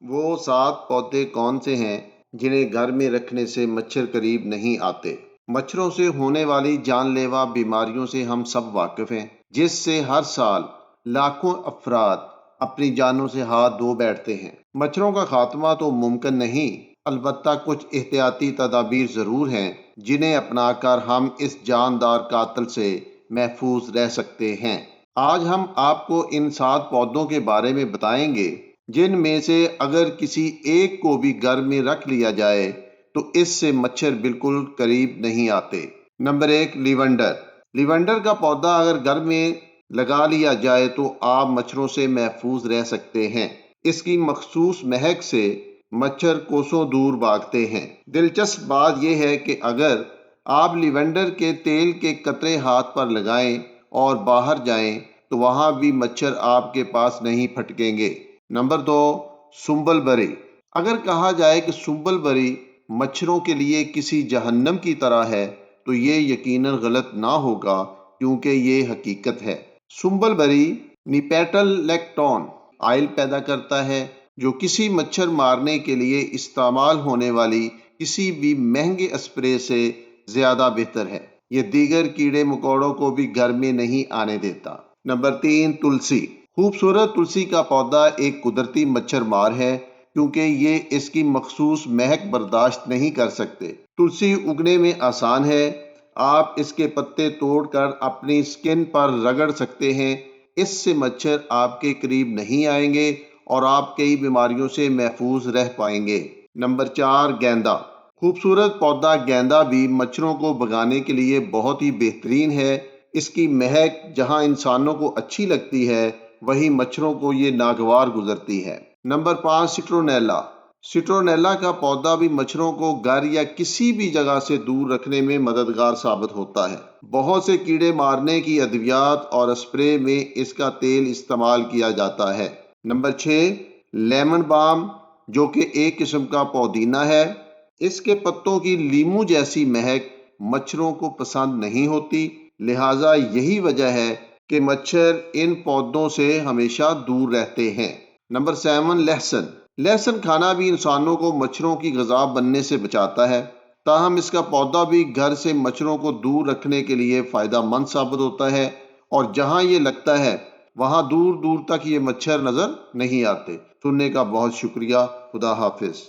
وہ 7 پودے کون سے ہیں جنہیں گھر میں رکھنے سے مچھر قریب نہیں آتے؟ مچھروں سے ہونے والی جان لیوا بیماریوں سے ہم سب واقف ہیں، جس سے ہر سال لاکھوں افراد اپنی جانوں سے ہاتھ دھو بیٹھتے ہیں۔ مچھروں کا خاتمہ تو ممکن نہیں، البتہ کچھ احتیاطی تدابیر ضرور ہیں جنہیں اپنا کر ہم اس جاندار قاتل سے محفوظ رہ سکتے ہیں۔ آج ہم آپ کو ان 7 پودوں کے بارے میں بتائیں گے جن میں سے اگر کسی ایک کو بھی گھر میں رکھ لیا جائے تو اس سے مچھر بالکل قریب نہیں آتے۔ Number 1، lavender. لیونڈر کا پودا اگر گھر میں لگا لیا جائے تو آپ مچھروں سے محفوظ رہ سکتے ہیں۔ اس کی مخصوص مہک سے مچھر کوسوں دور بھاگتے ہیں۔ دلچسپ بات یہ ہے کہ اگر آپ لیونڈر کے تیل کے قطرے ہاتھ پر لگائیں اور باہر جائیں تو وہاں بھی مچھر آپ کے پاس نہیں پھٹکیں گے۔ نمبر 2، سنبل بری۔ اگر کہا جائے کہ سنبل بری مچھروں کے لیے کسی جہنم کی طرح ہے تو یہ یقیناً غلط نہ ہوگا، کیونکہ یہ حقیقت ہے۔ سنبل بری نیپیٹل لیکٹون آئل پیدا کرتا ہے جو کسی مچھر مارنے کے لیے استعمال ہونے والی کسی بھی مہنگے اسپرے سے زیادہ بہتر ہے۔ یہ دیگر کیڑے مکوڑوں کو بھی گھر میں نہیں آنے دیتا۔ نمبر 3، تلسی۔ خوبصورت تلسی کا پودا ایک قدرتی مچھر مار ہے کیونکہ یہ اس کی مخصوص مہک برداشت نہیں کر سکتے۔ تلسی اگنے میں آسان ہے، آپ اس کے پتے توڑ کر اپنی سکن پر رگڑ سکتے ہیں، اس سے مچھر آپ کے قریب نہیں آئیں گے اور آپ کئی بیماریوں سے محفوظ رہ پائیں گے۔ نمبر 4، گیندا۔ خوبصورت پودا گیندا بھی مچھروں کو بھگانے کے لیے بہت ہی بہترین ہے۔ اس کی مہک جہاں انسانوں کو اچھی لگتی ہے وہیں مچھروں کو یہ ناگوار گزرتی ہے۔ نمبر 5، سٹرونیلا۔ سٹرونیلا کا پودا بھی مچھروں کو گھر یا کسی بھی جگہ سے دور رکھنے میں مددگار ثابت ہوتا ہے۔ بہت سے کیڑے مارنے کی ادویات اور اسپرے میں اس کا تیل استعمال کیا جاتا ہے۔ نمبر 6، لیمن بام، جو کہ ایک قسم کا پودینہ ہے۔ اس کے پتوں کی لیموں جیسی مہک مچھروں کو پسند نہیں ہوتی، لہٰذا یہی وجہ ہے کہ مچھر ان پودوں سے ہمیشہ دور رہتے ہیں۔ نمبر 7، لہسن۔ لہسن کھانا بھی انسانوں کو مچھروں کی غذا بننے سے بچاتا ہے، تاہم اس کا پودا بھی گھر سے مچھروں کو دور رکھنے کے لیے فائدہ مند ثابت ہوتا ہے، اور جہاں یہ لگتا ہے وہاں دور دور تک یہ مچھر نظر نہیں آتے۔ سننے کا بہت شکریہ۔ خدا حافظ۔